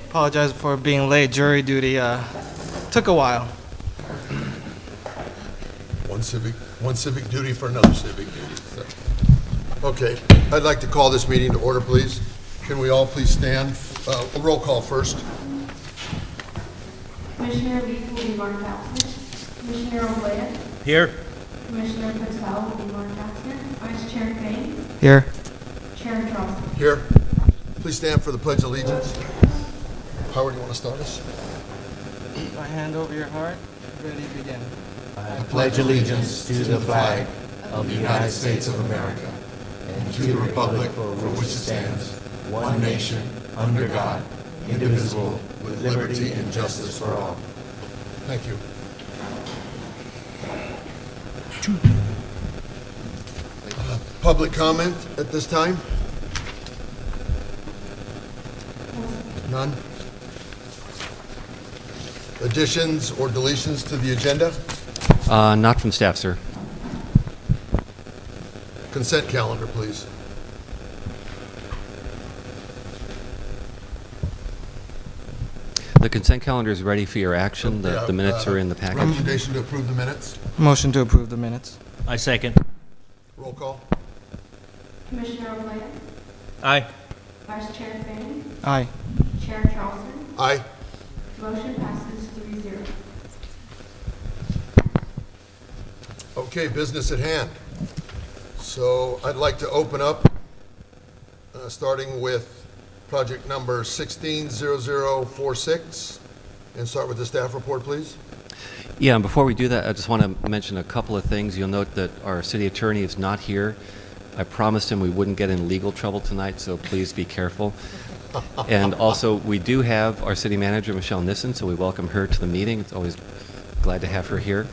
Apologize for being late. Jury duty took a while. One civic duty for another civic duty. So. Okay, I'd like to call this meeting to order, please. Can we all please stand? A roll call first. Commissioner Reed will be marked absent. Commissioner Olea. Here. Commissioner Patel will be marked absent. Vice Chair Fain. Here. Chair Charleston. Here. Please stand for the Pledge of Allegiance. Howard, do you want to start us? My hand over your heart. Ready, begin. I pledge allegiance to the flag of the United States of America and to the republic for which it stands, one nation, under God, indivisible, with liberty and justice for all. Thank you. Public comment at this time? None? Additions or deletions to the agenda? Not from staff, sir. Consent calendar, please. The consent calendar is ready for your action. The minutes are in the package. Recommendation to approve the minutes. Motion to approve the minutes. I second. Roll call. Commissioner Olea. Aye. Vice Chair Fain. Aye. Chair Charleston. Aye. Motion passes 3-0. Okay, business at hand. So I'd like to open up, starting with project number 160046, and start with the staff report, please. Yeah, and before we do that, I just want to mention a couple of things. You'll note that our city attorney is not here. I promised him we wouldn't get in legal trouble tonight, so please be careful. And also, we do have our city manager, Michelle Nissen, so we welcome her to the meeting. It's always glad to have her here.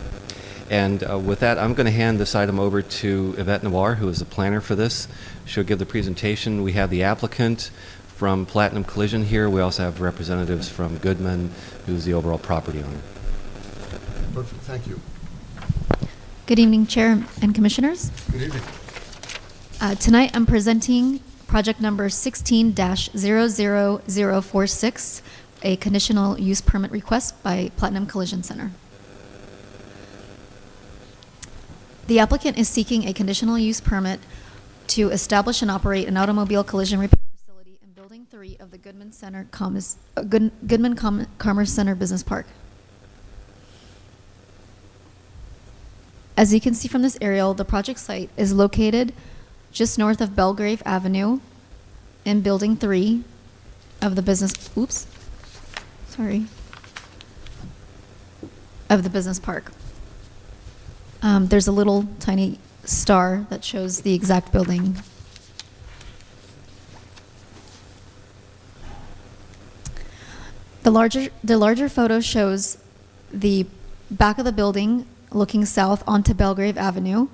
And with that, I'm going to hand this item over to Yvette Noir, who is the planner for this. She'll give the presentation. We have the applicant from Platinum Collision here. We also have representatives from Goodman, who's the overall property owner. Perfect, thank you. Good evening, Chair and Commissioners. Good evening. Tonight I'm presenting project number 16-00046, a conditional use permit request by Platinum Collision Center. The applicant is seeking a conditional use permit to establish and operate an automobile collision repair facility in Building 3 of the Goodman Commerce Center Business Park. As you can see from this aerial, the project site is located just north of Belgrave Avenue in Building 3 of the business, of the business park. There's a little tiny star that shows the exact building. The larger photo shows the back of the building looking south onto Belgrave Avenue,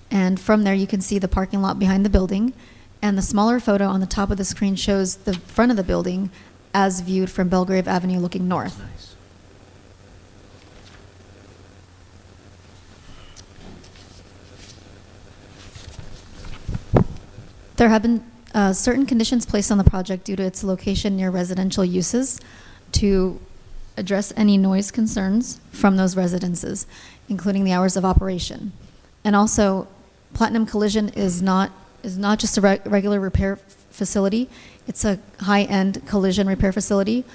and from there you can see the parking lot behind the building, and the smaller photo on the top of the screen shows the front of the building as viewed from Belgrave Avenue looking north. Nice. There have been certain conditions placed on the project due to its location near residential uses to address any noise concerns from those residences, including the hours of operation. And also, Platinum Collision is not just a regular repair facility, it's a high-end collision repair facility.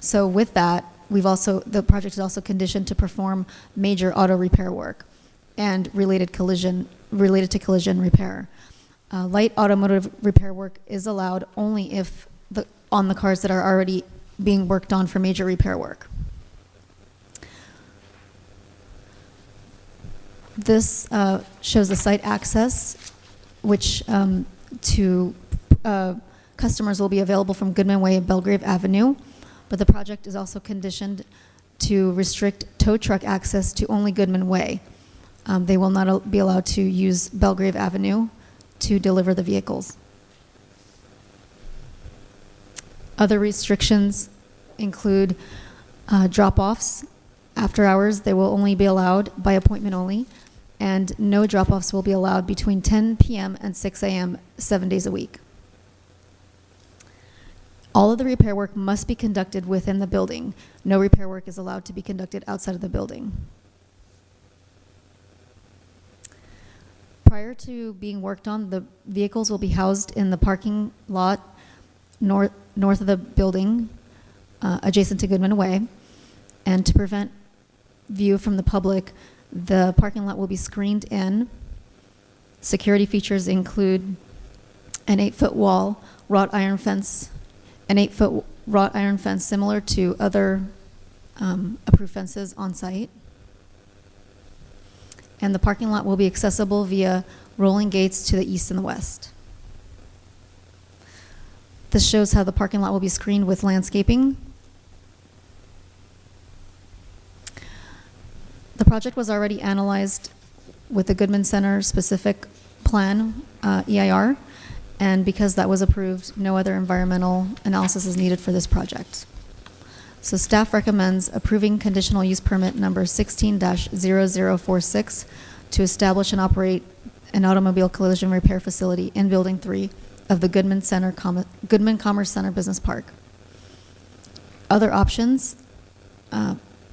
So with that, the project is also conditioned to perform major auto repair work and related to collision repair. Light automotive repair work is allowed only if on the cars that are already being worked on for major repair work. This shows the site access, which to customers will be available from Goodman Way and Belgrave Avenue, but the project is also conditioned to restrict tow truck access to only Goodman Way. They will not be allowed to use Belgrave Avenue to deliver the vehicles. Other restrictions include drop-offs. After hours, they will only be allowed by appointment only, and no drop-offs will be allowed between 10 p.m. and 6 a.m. 7 days a week. All of the repair work must be conducted within the building. No repair work is allowed to be conducted outside of the building. Prior to being worked on, the vehicles will be housed in the parking lot north of the building, adjacent to Goodman Way. And to prevent view from the public, the parking lot will be screened in. Security features include an 8-foot wall, wrought iron fence, an 8-foot wrought iron fence similar to other approved fences on site. And the parking lot will be accessible via rolling gates to the east and the west. This shows how the parking lot will be screened with landscaping. The project was already analyzed with the Goodman Center specific plan, EIR, and because that was approved, no other environmental analysis is needed for this project. So staff recommends approving conditional use permit number 16-0046 to establish and operate an automobile collision repair facility in Building 3 of the Goodman Commerce Center Business Park. Other options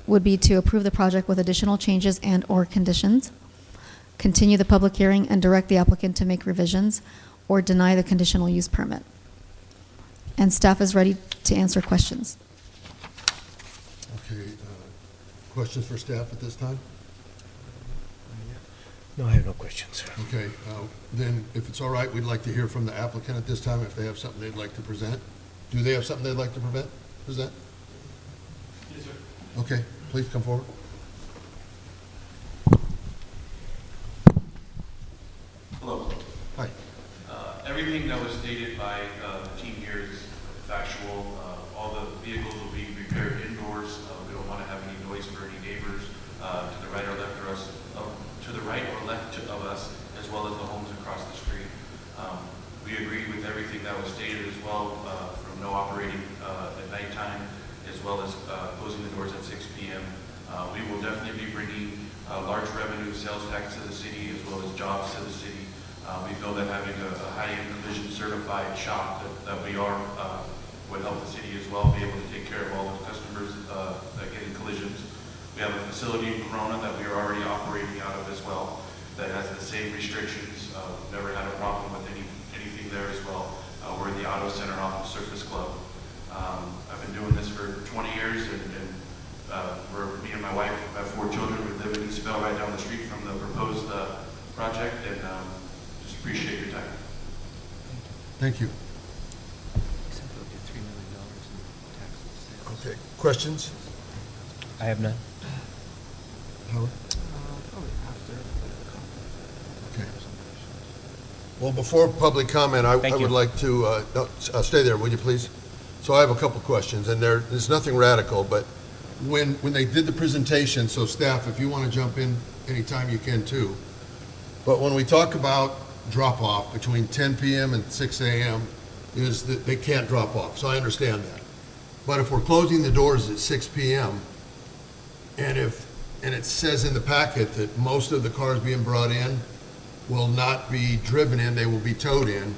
would be to approve the project with additional changes and/or conditions, continue the public hearing and direct the applicant to make revisions, or deny the conditional use permit. And staff is ready to answer questions. Okay, questions for staff at this time? No, I have no questions. Okay, then if it's all right, we'd like to hear from the applicant at this time if they have something they'd like to present. Do they have something they'd like to present? Yes, sir. Okay, please come forward. Hello. Hi. Everything that was stated by the team here is factual. All the vehicles will be repaired indoors. We don't want to have any noise for any neighbors to the right or left of us, of us, as well as the homes across the street. We agree with everything that was stated as well, from no operating at nighttime, as well as closing the doors at 6 p.m. We will definitely be bringing large revenue sales tax to the city as well as jobs to the city. We feel that having a high-end collision certified shop that we are would help the city as well be able to take care of all the customers that get in collisions. We have a facility in Corona that we are already operating out of as well that has the same restrictions. Never had a problem with anything there as well. We're in the Auto Center off of Surface Club. I've been doing this for 20 years, and me and my wife have 4 children. We live in East Bell, right down the street from the proposed project, and just appreciate your time. Thank you. Okay, questions? I have none. Howard? Okay. Well, before public comment, I Thank you. would like to, stay there, would you please? So I have a couple questions, and there's nothing radical, but when they did the presentation, so staff, if you want to jump in anytime you can too, but when we talk about drop-off between 10 p.m. and 6 a.m., is that they can't drop off, so I understand that. But if we're closing the doors at 6 p.m., and it says in the packet that most of the cars being brought in will not be driven in, they will be towed in,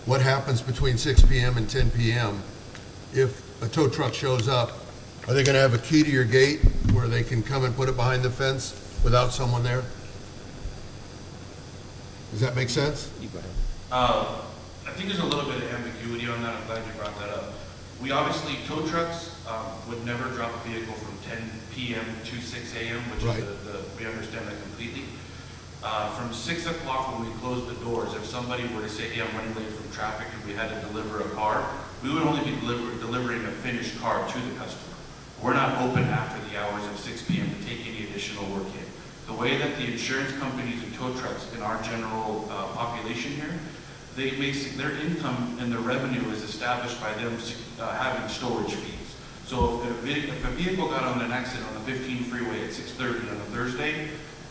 what happens between 6 p.m. and 10 p.m. if a tow truck shows up? Are they going to have a key to your gate where they can come and put it behind the fence without someone there? Does that make sense? I think there's a little bit of ambiguity on that. I'm glad you brought that up. We obviously, tow trucks would never drop a vehicle from 10 p.m. to 6 a.m., which Right. is we understand that completely. From 6 o'clock when we close the doors, if somebody were to say, hey, I'm running late from traffic and we had to deliver a car, we would only be delivering a finished car to the customer. We're not open after the hours of 6 p.m. to take any additional work in. The way that the insurance companies and tow trucks in our general population here, they make their income and their revenue is established by them having storage fees. So if a vehicle got on an accident on the 15 freeway at 6:30 on a Thursday,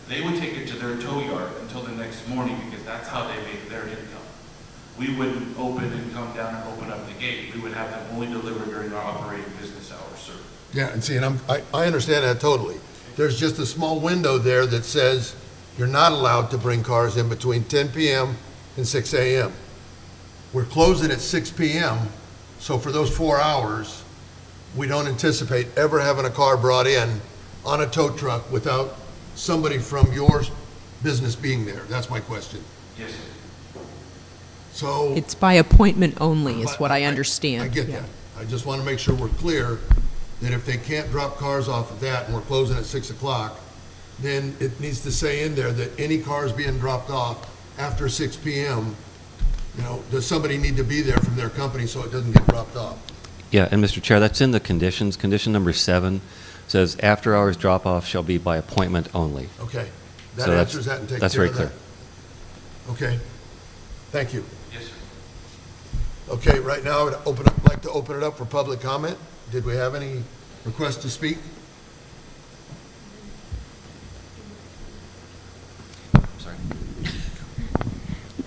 they would take it to their tow yard until the next morning because that's how they make their income. We wouldn't open and come down and open up the gate. We would have them only deliver during our operating business hours, sir. Yeah, and see, and I understand that totally. There's just a small window there that says you're not allowed to bring cars in between 10 p.m. and 6 a.m. We're closing at 6 p.m., So for those 4 hours, we don't anticipate ever having a car brought in on a tow truck without somebody from your business being there. That's my question. Yes, sir. So. It's by appointment only, is what I understand. I get Yeah. that. I just want to make sure we're clear that if they can't drop cars off at that and we're closing at 6 o'clock, then it needs to say in there that any cars being dropped off after 6 PM, you know, does somebody need to be there from their company so it doesn't get dropped off? Yeah, and Mr. Chair, that's in the conditions. Condition number 7 says after-hours drop-off shall be by appointment only. Okay. That So that's- answers that and takes that's care very of that. Okay. Thank you. Yes, sir. Okay, right now, I'd like to open it up for public comment. Did we have any requests to speak? Sorry.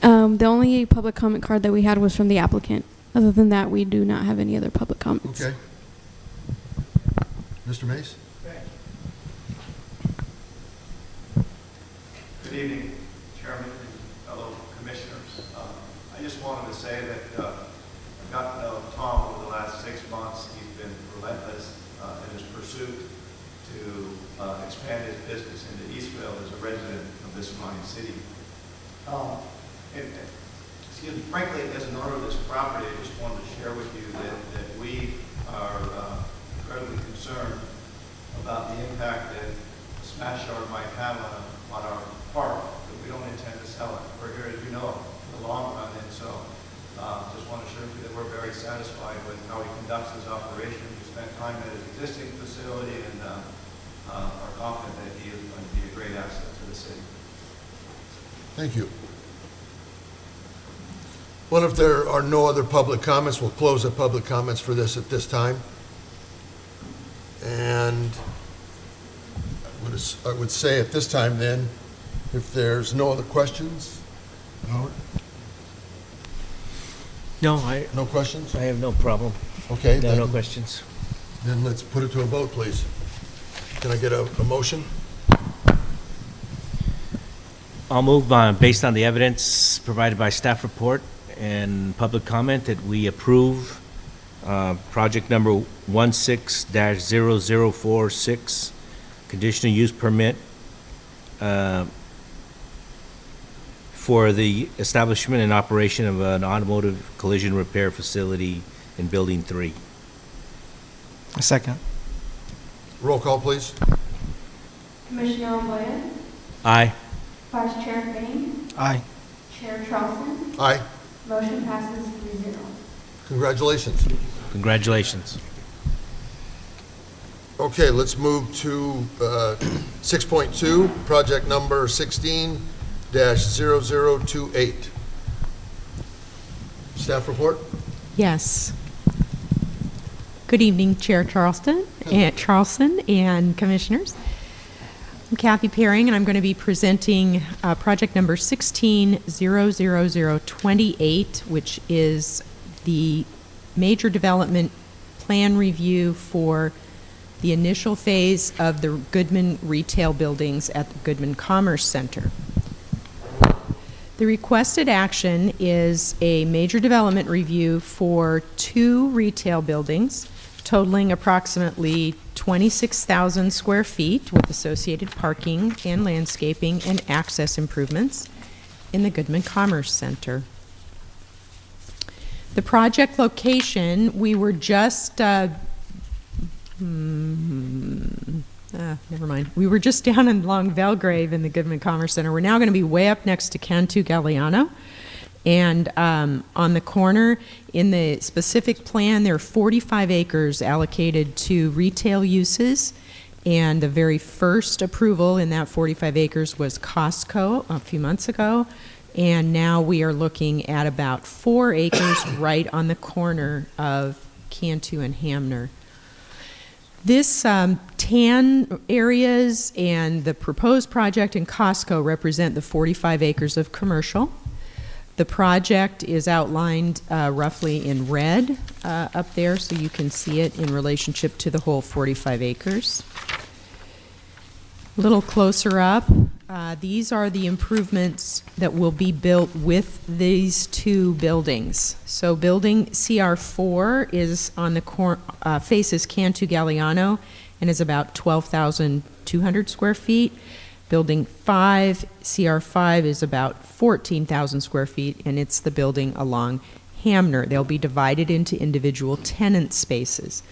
The only public comment card that we had was from the applicant. Other than that, we do not have any other public comments. Okay. Mr. Mace? Good evening, Chairman and fellow commissioners. I just wanted to say that I've gotten to know Tom over the last 6 months. He's been relentless in his pursuit to expand his business into Eastville as a resident of this fine city. Excuse me, frankly, as an owner of this property, I just wanted to share with you that we are incredibly concerned about the impact that a smash yard might have on our park, but we don't intend to sell it. We're here, as you know, in the long run, and so just want to assure you that we're very satisfied with how he conducts his operation. We spent time at his existing facility and are confident that he is going to be a great asset to the city. Thank you. Well, if there are no other public comments, we'll close the public comments for this at this time. And I would say at this time then, if there's no other questions, Howard? No, No questions? I have no problem. Okay, No, no then, questions. then let's put it to a vote, please. Can I get a motion? I'll move based on the evidence provided by staff report and public comment that we approve project number 16-0046, conditional use permit for the establishment and operation of an automotive collision repair facility in Building 3. A second. Roll call, please. Commissioner Oblea, Aye. Vice Chair Fain, Aye. Chair Charleston, Aye. motion passes 3-0. Congratulations. Congratulations. Okay, let's move to 6.2, project number 16-0028. Staff report? Yes. Good evening, Chair Charleston and Commissioners. I'm Kathy Paring, and I'm going to be presenting project number 16-00028, which is the major development plan review for the initial phase of the Goodman retail buildings at the Goodman Commerce Center. The requested action is a major development review for 2 retail buildings totaling approximately 26,000 square feet with associated parking and landscaping and access improvements in the Goodman Commerce Center. The project location, we were just, never mind. We were just down in Long Belgrave in the Goodman Commerce Center. We're now going to be way up next to Cantu Galliano. And on the corner, in the specific plan, there are 45 acres allocated to retail uses. And the very first approval in that 45 acres was Costco a few months ago. And now we are looking at about 4 acres right on the corner of Cantu and Hamner. This tan areas and the proposed project in Costco represent the 45 acres of commercial. The project is outlined roughly in red up there, so you can see it in relationship to the whole 45 acres. A little closer up, These are the improvements that will be built with these two buildings. So building CR4 is on the faces Cantu Galliano and is about 12,200 square feet. Building 5, CR5, is about 14,000 square feet, and it's the building along Hamner. They'll be divided into individual tenant spaces.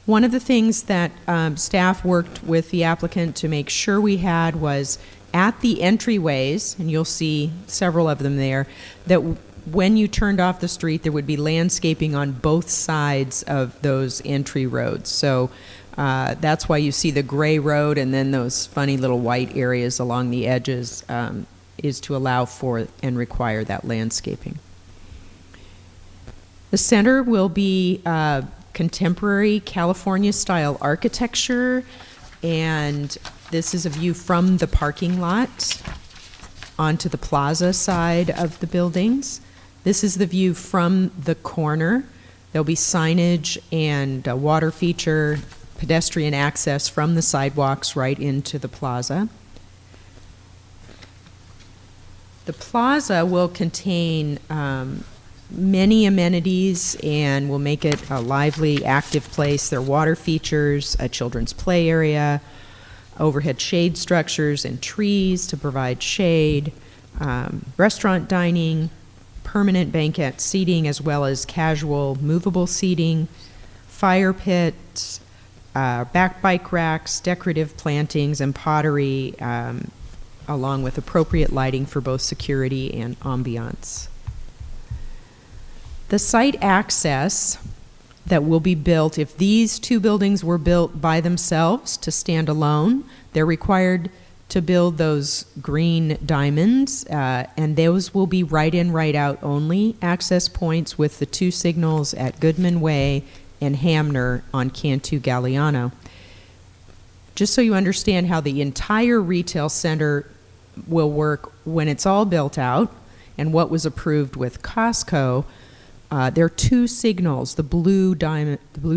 One of the things that staff worked with the applicant to make sure we had was at the entryways, and you'll see several of them there, that when you turned off the street, there would be landscaping on both sides of those entry roads. So that's why you see the gray road and then those funny little white areas along the edges, is to allow for and require that landscaping. The center will be contemporary California-style architecture, and this is a view from the parking lot onto the plaza side of the buildings. This is the view from the corner. There'll be signage and a water feature, pedestrian access from the sidewalks right into the plaza. The plaza will contain many amenities and will make it a lively, active place. There are water features, a children's play area, overhead shade structures and trees to provide shade, restaurant dining, permanent banquet seating, as well as casual movable seating, fire pits, back bike racks, decorative plantings, and pottery, along with appropriate lighting for both security and ambiance. The site access that will be built, if these two buildings were built by themselves to stand alone, they're required to build those green diamonds, and those will be right-in, right-out only access points with the two signals at Goodman Way and Hamner on Cantu Galliano. Just so you understand how the entire retail center will work when it's all built out and what was approved with Costco, there are two signals. The blue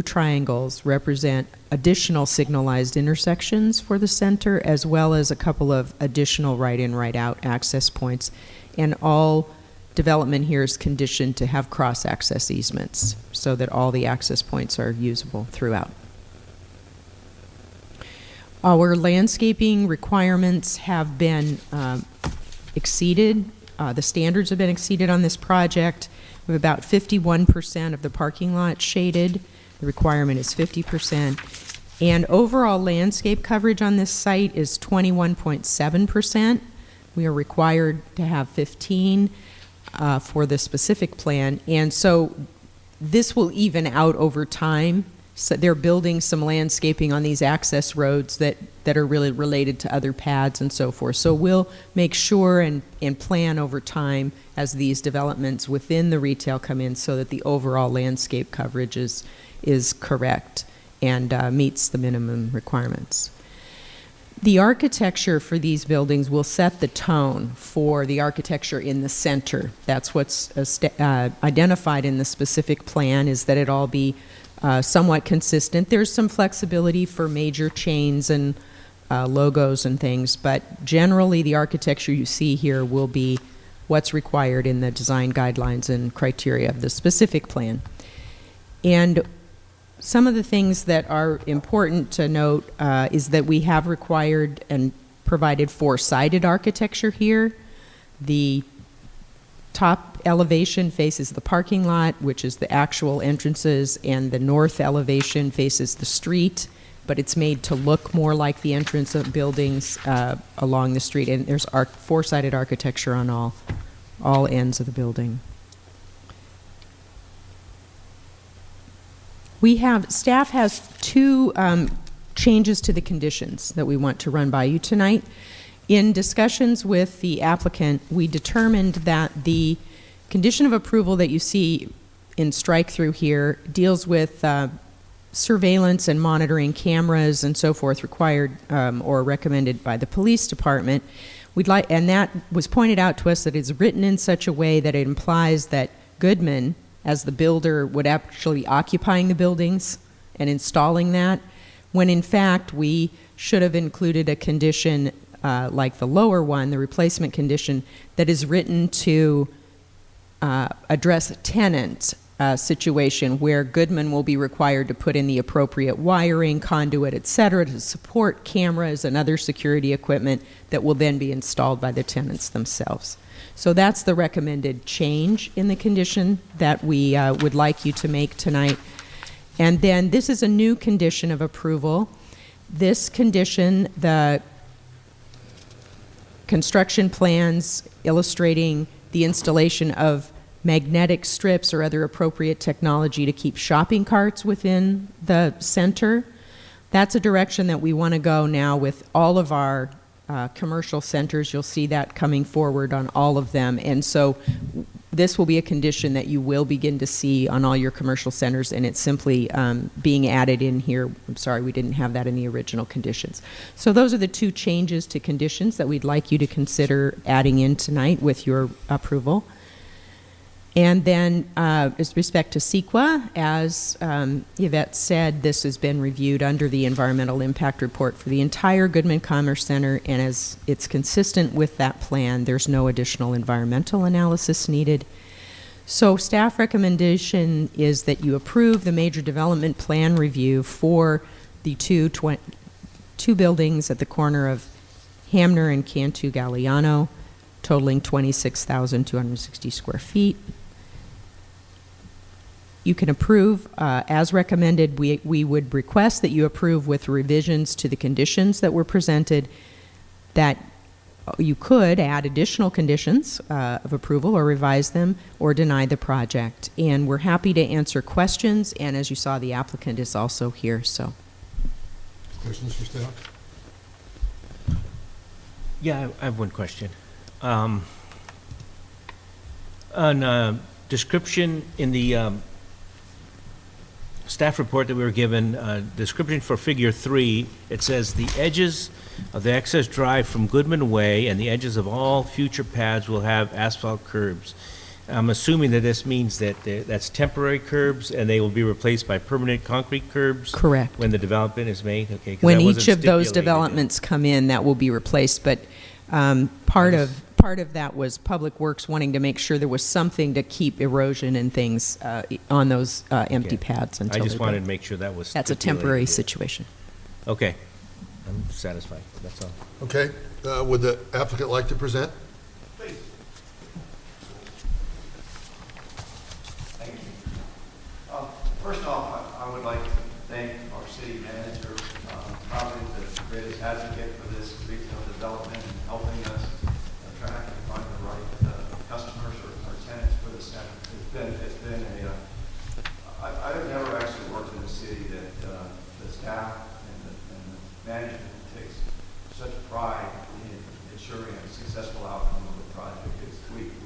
triangles represent additional signalized intersections for the center, as well as a couple of additional right-in, right-out access points. And all development here is conditioned to have cross-access easements so that all the access points are usable throughout. Our landscaping requirements have been exceeded. The standards have been exceeded on this project. We have about 51% of the parking lot shaded. The requirement is 50%. And overall landscape coverage on this site is 21.7%. We are required to have 15 for the specific plan. And so this will even out over time. So they're building some landscaping on these access roads that are really related to other pads and so forth. So we'll make sure and plan over time as these developments within the retail come in so that the overall landscape coverage is correct and meets the minimum requirements. The architecture for these buildings will set the tone for the architecture in the center. That's what's identified in the specific plan, is that it all be somewhat consistent. There's some flexibility for major chains and logos and things, but generally the architecture you see here will be what's required in the design guidelines and criteria of the specific plan. And some of the things that are important to note is that we have required and provided four-sided architecture here. The top elevation faces the parking lot, which is the actual entrances, and the north elevation faces the street, but it's made to look more like the entrance of buildings along the street. And there's four-sided architecture on all ends of the building. Staff has two changes to the conditions that we want to run by you tonight. In discussions with the applicant, we determined that the condition of approval that you see in strike-through here deals with surveillance and monitoring cameras and so forth required or recommended by the police department. And that was pointed out to us that it's written in such a way that it implies that Goodman, as the builder, would actually be occupying the buildings and installing that, when in fact we should have included a condition like the lower one, the replacement condition, that is written to address a tenant situation where Goodman will be required to put in the appropriate wiring, conduit, et cetera, to support cameras and other security equipment that will then be installed by the tenants themselves. So that's the recommended change in the condition that we would like you to make tonight. And then this is a new condition of approval. This condition, the construction plans illustrating the installation of magnetic strips or other appropriate technology to keep shopping carts within the center. That's a direction that we want to go now with all of our commercial centers. You'll see that coming forward on all of them. And so this will be a condition that you will begin to see on all your commercial centers, and it's simply being added in here. I'm sorry, we didn't have that in the original conditions. So those are the two changes to conditions that we'd like you to consider adding in tonight with your approval. And then, with respect to CEQA, as Yvette said, this has been reviewed under the environmental impact report for the entire Goodman Commerce Center, and as it's consistent with that plan, there's no additional environmental analysis needed. So staff recommendation is that you approve the major development plan review for the two buildings at the corner of Hamner and Cantu Galliano, totaling 26,260 square feet. You can approve, as recommended, we would request that you approve with revisions to the conditions that were presented, that you could add additional conditions of approval or revise them or deny the project. And we're happy to answer questions, and as you saw, the applicant is also here, so. Questions for staff? Yeah, I have one question. On description in the staff report that we were given, description for figure 3, it says the edges of the access drive from Goodman Way and the edges of all future pads will have asphalt curbs. I'm assuming that this means that that's temporary curbs and they will be replaced by permanent concrete curbs? Correct. When the development is made? Okay. 'Cause When that wasn't each of those stipulated. developments come in, that will be replaced, but part of that was Public Works wanting to make sure there was something to keep erosion and things on those empty Okay. pads until I just they're wanted built. to make sure that was That's a stipulated temporary here. situation. Okay. I'm satisfied. That's all. Okay, would the applicant like to present? Please. Thank you. First off, I would like to thank our city manager, probably the greatest advocate for this retail development and helping us attract and find the right customers or tenants for the center. It's been I've never actually worked in a city that the staff and the management takes such pride in ensuring a successful outcome of the project.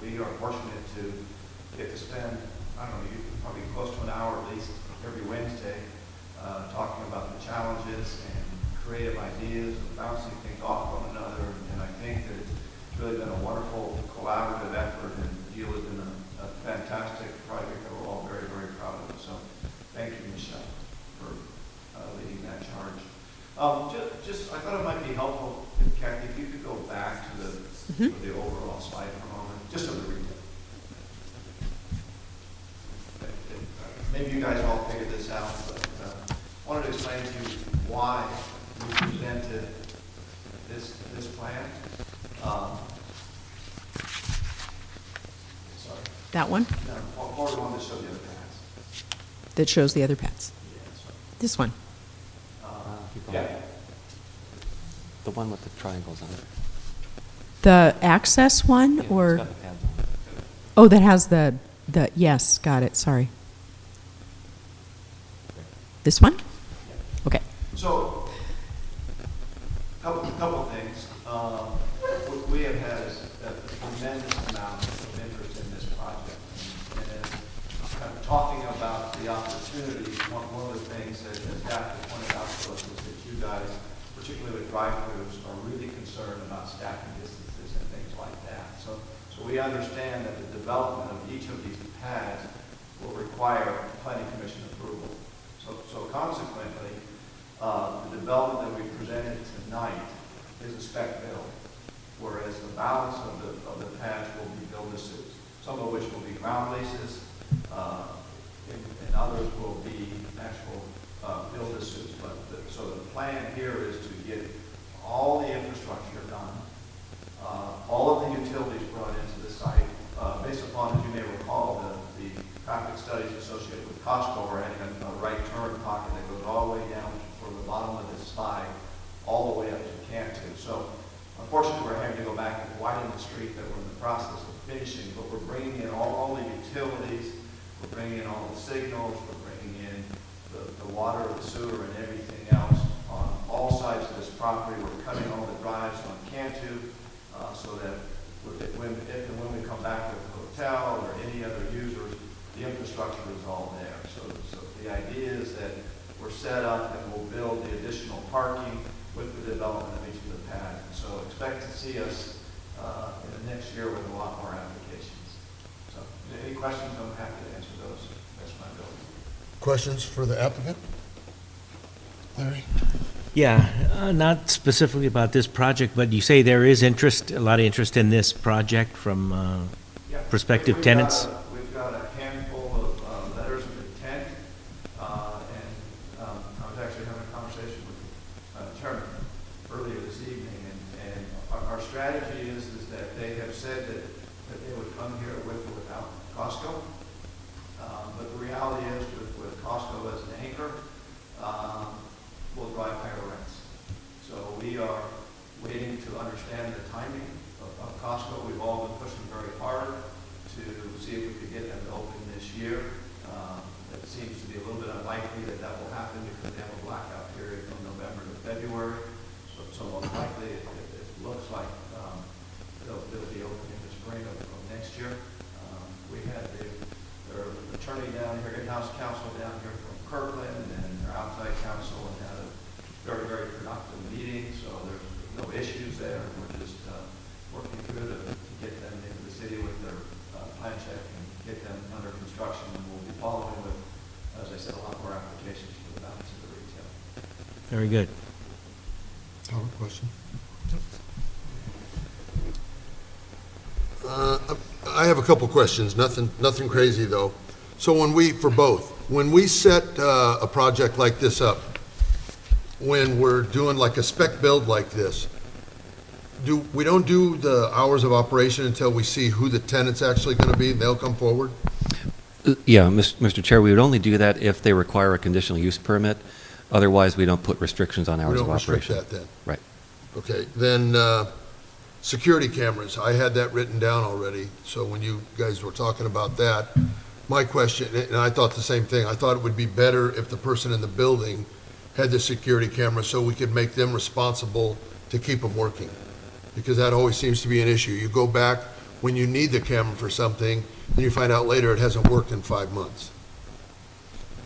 We are fortunate to get to spend, I don't know, probably close to an hour at least every Wednesday talking about the challenges and creative ideas and bouncing things off one another. And I think that it's really been a wonderful collaborative effort, and the deal has been a fantastic project that we're all very, very proud of. So thank you, Michelle, for leading that charge. I thought it might be helpful, Kathy, if you could go back to the overall slide for a moment, just on the retail. Maybe you guys all figured this out, but I wanted to explain to you why we presented this plan. Sorry. That one No, forward one to show the other paths. that shows the other pads. Yeah, sorry. This one. Yeah. The one with the triangles on it. The access one, Yeah, or? it's got the pads on it. Oh, that has the, yes, got it, sorry. This one? Okay. So, couple things. We have had a tremendous amount of interest in this project, and kind of talking about the opportunities. One of the things that staff has pointed out to us is that you guys, particularly with drive-throughs, are really concerned about staffing distances and things like that. So we understand that the development of each of these pads will require planning commission approval. So consequently, the development that we presented tonight is a spec build, whereas the balance of the pads will be build-to-suits, some of which will be ground leases, and others will be actual build-to-suits. So the plan here is to get all the infrastructure done, all of the utilities brought into the site, based upon, as you may recall, the traffic studies associated with Costco are adding a right turn pocket that goes all the way down for the bottom of this slide, all the way up to Cantu. So unfortunately, we're having to go back and widen the street that we're in the process of finishing, but we're bringing in all the utilities, we're bringing in all the signals, we're bringing in the water, the sewer, and everything else on all sides of this property. We're cutting all the drives on Cantu, so that if and when we come back with a hotel or any other users, the infrastructure is all there. So the idea is that we're set up and we'll build the additional parking with the development of each of the pads. So expect to see us in the next year with a lot more applications. So any questions, I'm happy to answer those. That's my ability. Questions for the applicant? Larry? Yeah, not specifically about this project, but you say there is interest, a lot of interest in this project from Yeah. prospective We've tenants? We've got a handful of letters of intent, and I was actually having a conversation with Chairman earlier this evening, and our strategy is that they have said that they would come here with or without Costco. But the reality is with Costco as an anchor, will drive higher rents. So we are waiting to understand the timing of Costco. We've all been pushing very hard to see if we could get them to open this year. It seems to be a little bit unlikely that will happen because they have a blackout period from November to February. So most likely it looks like they'll be open in the spring of next year. We had their attorney down here, in-house counsel down here from Kirkland, and their outside counsel, and had a very, very productive meeting. So there's no issues there. We're just working through to get them into the city with their plan check and get them under construction. And we'll be following with, as I said, a lot more applications for the balance of the retail. Very good. Question? I have a couple questions, nothing crazy though. So when we set a project like this up, when we're doing like a spec build like this, we don't do the hours of operation until we see who the tenant's actually going to be, and they'll come forward? Yeah, Mr. Chair, we would only do that if they require a conditional use permit. Otherwise, we don't put restrictions on hours of We don't operation. restrict that then? Right. Okay, then security cameras, I had that written down already, so when you guys were talking about that, my question, and I thought the same thing, I thought it would be better if the person in the building had the security camera so we could make them responsible to keep them working, because that always seems to be an issue. You go back when you need the camera for something, and you find out later it hasn't worked in 5 months.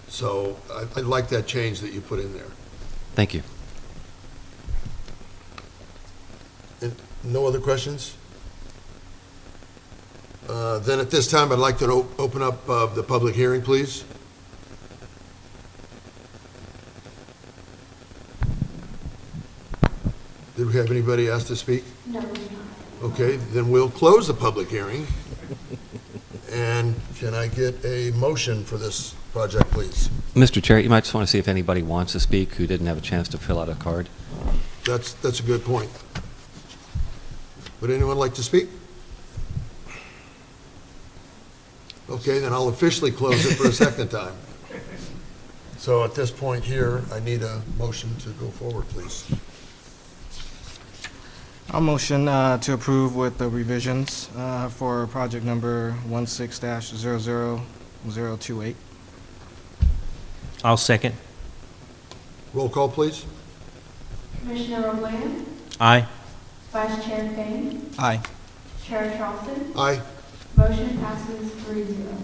So I like that change that you put in there. Thank you. And no other questions? Then at this time, I'd like to open up the public hearing, please. Did we have anybody ask to speak? No, we do not. Okay, then we'll close the public hearing. And can I get a motion for this project, please? Mr. Chair, you might just want to see if anybody wants to speak who didn't have a chance to fill out a card. That's a good point. Would anyone like to speak? Okay, then I'll officially close it for a second time. So at this point here, I need a motion to go forward, please. I'll motion to approve with the revisions for project number 16-00028. I'll second. Roll call, please. Commissioner Robledo, Aye. Vice Chair Kane, Aye. Chair Charleston. Aye. Motion passes 3-0.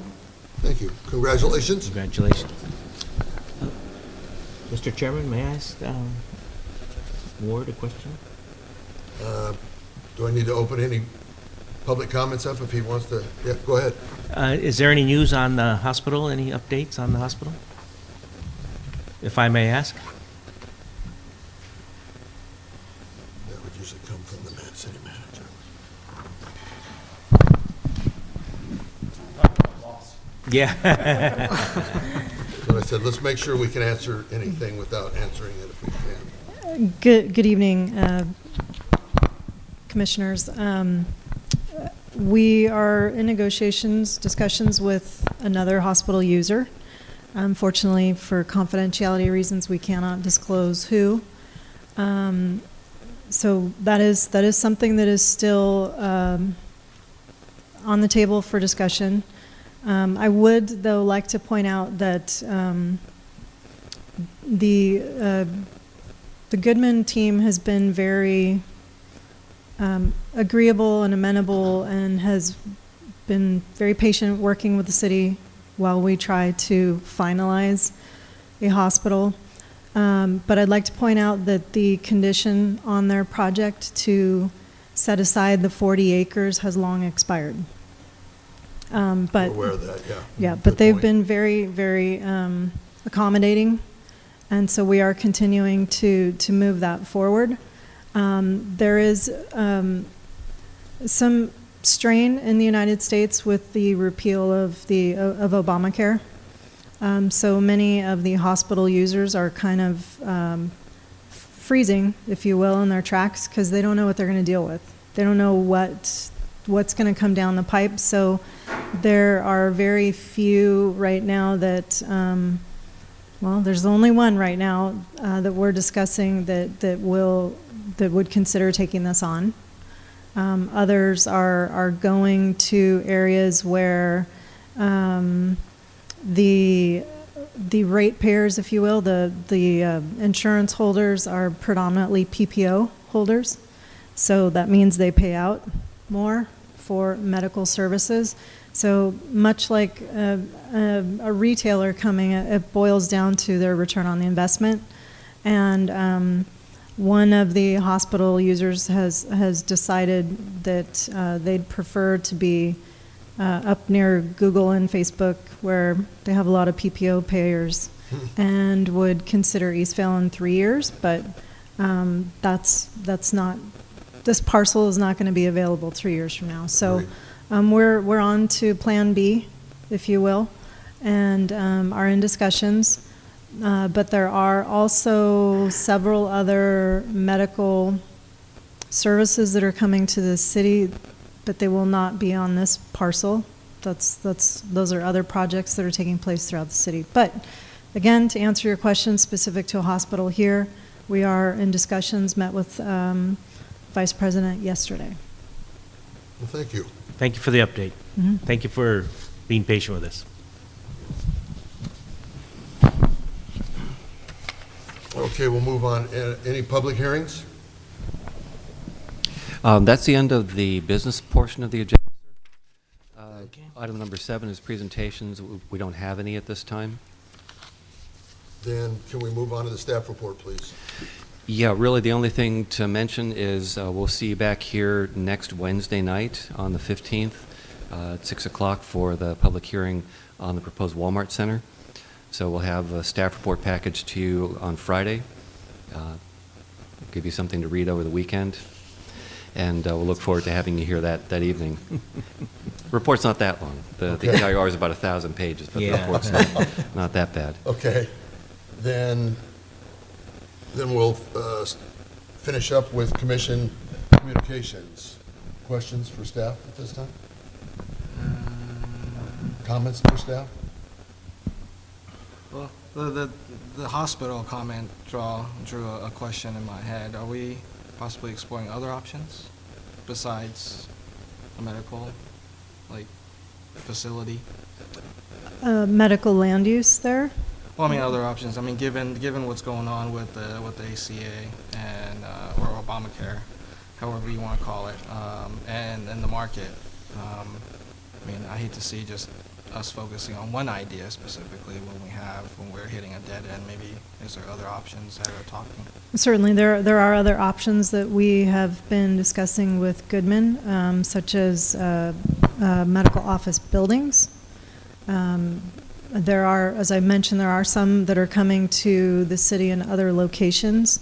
Thank you. Congratulations. Congratulations. Mr. Chairman, may I ask Ward a question? Do I need to open any public comments up if he wants to? Yeah, go ahead. Is there any news on the hospital? Any updates on the hospital? If I may ask? Yeah, would usually come from the city manager. Yeah. So I said, let's make sure we can answer anything without answering it if we can. Good evening, Commissioners. We are in discussions with another hospital user. Unfortunately, for confidentiality reasons, we cannot disclose who. So that is something that is still on the table for discussion. I would, though, like to point out that the Goodman team has been very agreeable and amenable and has been very patient working with the city while we try to finalize a hospital. But I'd like to point out that the condition on their project to set aside the 40 acres has long expired. But We're aware of that, yeah. yeah, Good but they've point. been very, very accommodating, and so we are continuing to move that forward. There is some strain in the United States with the repeal of Obamacare. So many of the hospital users are kind of freezing, if you will, in their tracks because they don't know what they're going to deal with. They don't know what's going to come down the pipe. So there are very few right now that, well, there's only one right now that we're discussing that would consider taking this on. Others are going to areas where the ratepayers, if you will, the insurance holders are predominantly PPO holders. So that means they pay out more for medical services. So much like a retailer coming, it boils down to their return on the investment. And one of the hospital users has decided that they'd prefer to be up near Google and Facebook, where they have a lot of PPO payers, and would consider Eastvale in 3 years. But that's not. This parcel is not going to be available 3 years from now. So we're on to Plan B, if you will, and are in discussions. But there are also several other medical services that are coming to the city, but they will not be on this parcel. Those are other projects that are taking place throughout the city. But again, to answer your question specific to a hospital here, we are in discussions, met with Vice President yesterday. Well, thank you. Thank you for the update. Mm-hmm. Thank you for being patient with us. Okay, we'll move on. Any public hearings? That's the end of the business portion of the agenda. Item number 7 is presentations. We don't have any at this time. Then can we move on to the staff report, please? Yeah, really the only thing to mention is we'll see you back here next Wednesday night on the 15th at 6 o'clock for the public hearing on the proposed Walmart Center. So we'll have a staff report package to you on Friday. Give you something to read over the weekend. And we'll look forward to having you here that evening. Report's not that long. The EIR is about 1,000 pages, but the report's not that bad. Okay. Then we'll finish up with commission communications. Questions for staff at this time? Comments for staff? Well, the hospital comment drew a question in my head. Are we possibly exploring other options besides a medical, facility? Medical land use there? Well, I mean, other options. I mean, given what's going on with the ACA and or Obamacare, however you want to call it, and the market. I mean, I hate to see just us focusing on one idea specifically when we're hitting a dead end. Maybe is there other options that are talking? Certainly, there are other options that we have been discussing with Goodman, such as medical office buildings. There are, as I mentioned, there are some that are coming to the city in other locations.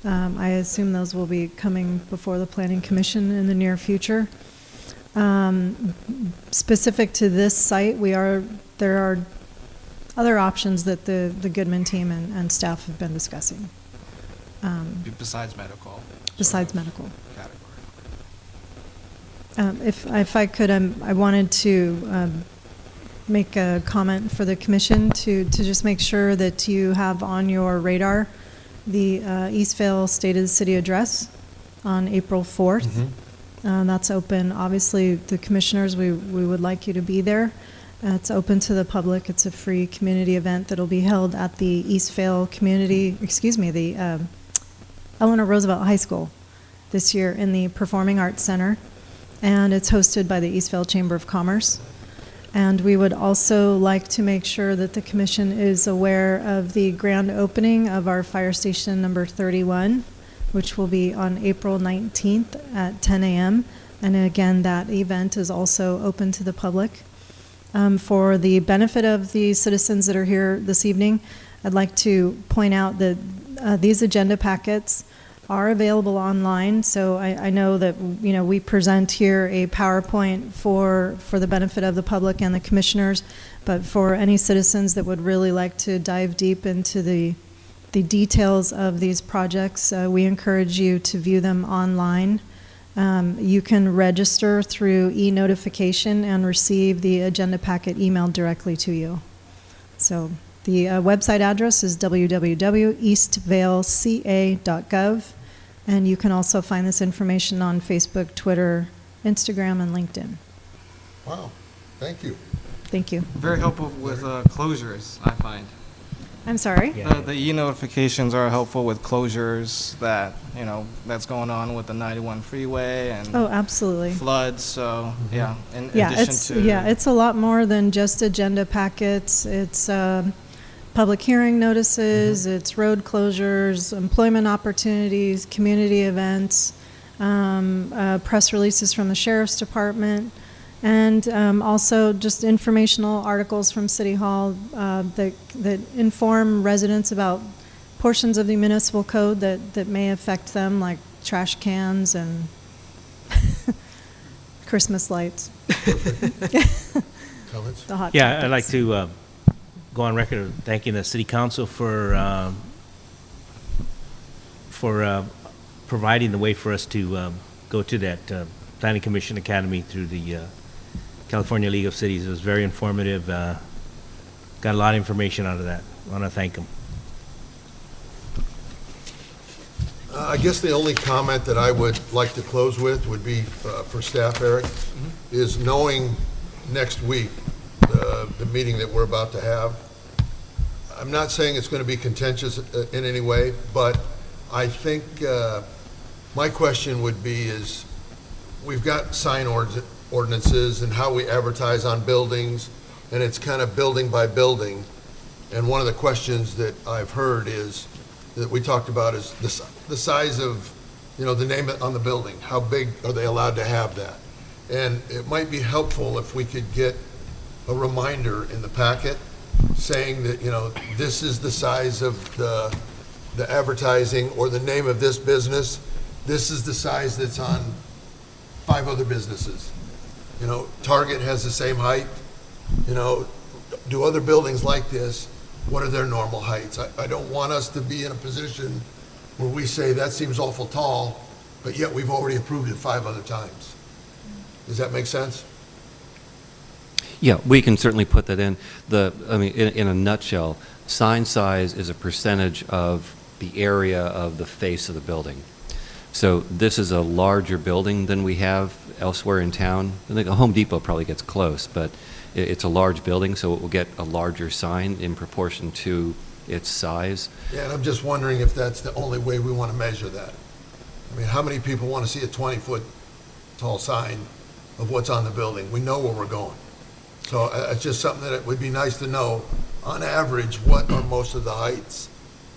I assume those will be coming before the Planning Commission in the near future. Specific to this site, there are other options that the Goodman team and staff have been discussing. Besides medical. Besides medical. Category. If I could, I wanted to make a comment for the commission to just make sure that you have on your radar the Eastvale State of the City address on April 4th. That's open. Obviously, the commissioners, we would like you to be there. It's open to the public. It's a free community event that'll be held at the Eastvale the Eleanor Roosevelt High School this year in the Performing Arts Center, and it's hosted by the Eastvale Chamber of Commerce. And we would also like to make sure that the commission is aware of the grand opening of our fire station number 31, which will be on April 19th at 10 a.m. And again, that event is also open to the public. For the benefit of the citizens that are here this evening, I'd like to point out that these agenda packets are available online. So I know that, you know, we present here a PowerPoint for the benefit of the public and the commissioners, but for any citizens that would really like to dive deep into the details of these projects, we encourage you to view them online. You can register through e-notification and receive the agenda packet emailed directly to you. So the website address is www.eastvaleca.gov, and you can also find this information on Facebook, Twitter, Instagram, and LinkedIn. Wow, thank you. Thank you. Very helpful with closures, I find. I'm sorry? The e-notifications are helpful with closures that, you know, that's going on with the 91 freeway and Oh, absolutely. floods. So, yeah, in Yeah, addition to... it's a lot more than just agenda packets. It's public hearing notices, it's road closures, employment opportunities, community events, press releases from the Sheriff's Department, and also just informational articles from City Hall that inform residents about portions of the municipal code that may affect them, like trash cans and Christmas lights. Comments? The hot Yeah, I'd topics. like to go on record of thanking the City Council for providing the way for us to go to that Planning Commission Academy through the California League of Cities. It was very informative. Got a lot of information out of that. I want to thank them. I guess the only comment that I would like to close with would be for staff, Eric, is knowing next week the meeting that we're about to have. I'm not saying it's going to be contentious in any way, but I think my question would be is, we've got sign ordinances and how we advertise on buildings, and it's kind of building by building. And one of the questions that I've heard is, that we talked about, is the size of, you know, the name on the building. How big are they allowed to have that? And it might be helpful if we could get a reminder in the packet saying that, you know, this is the size of the advertising, or the name of this business. This is the size that's on 5 other businesses. You know, Target has the same height. You know, do other buildings like this, what are their normal heights? I don't want us to be in a position where we say that seems awful tall, but yet we've already approved it 5 other times. Does that make sense? Yeah, we can certainly put that in. In a nutshell, sign size is a percentage of the area of the face of the building. So this is a larger building than we have elsewhere in town. I think a Home Depot probably gets close, but it's a large building, so it will get a larger sign in proportion to its size. Yeah, and I'm just wondering if that's the only way we want to measure that. I mean, how many people want to see a 20-foot tall sign of what's on the building? We know where we're going. So it's just something that it would be nice to know, on average, what are most of the heights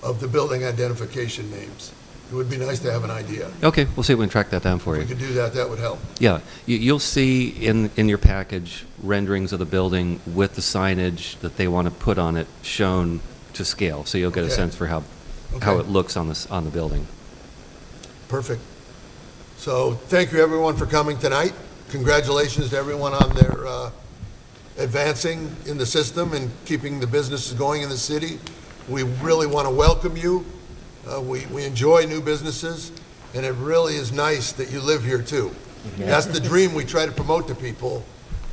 of the building identification names. It would be nice to have an idea. Okay, we'll see if we can track that down for If you. we could do that, that would help. Yeah, you'll see in your package renderings of the building with the signage that they want to put on it shown to scale. So you'll get a Okay. sense for how Okay. it looks on the building. Perfect. So thank you, everyone, for coming tonight. Congratulations to everyone on their advancing in the system and keeping the businesses going in the city. We really want to welcome you. We enjoy new businesses, and it really is nice that you live here, too. That's the dream we try to promote to people.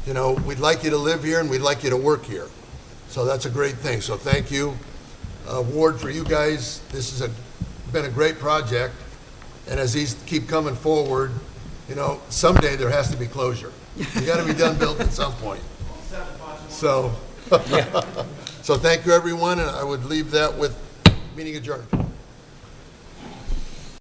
You know, we'd like you to live here, and we'd like you to work here. So that's a great thing. So thank you. Ward, for you guys, this has been a great project. And as these keep coming forward, you know, someday there has to be closure. You got to be done building at some point. So, so thank you, everyone, and I would leave that with meeting adjourned.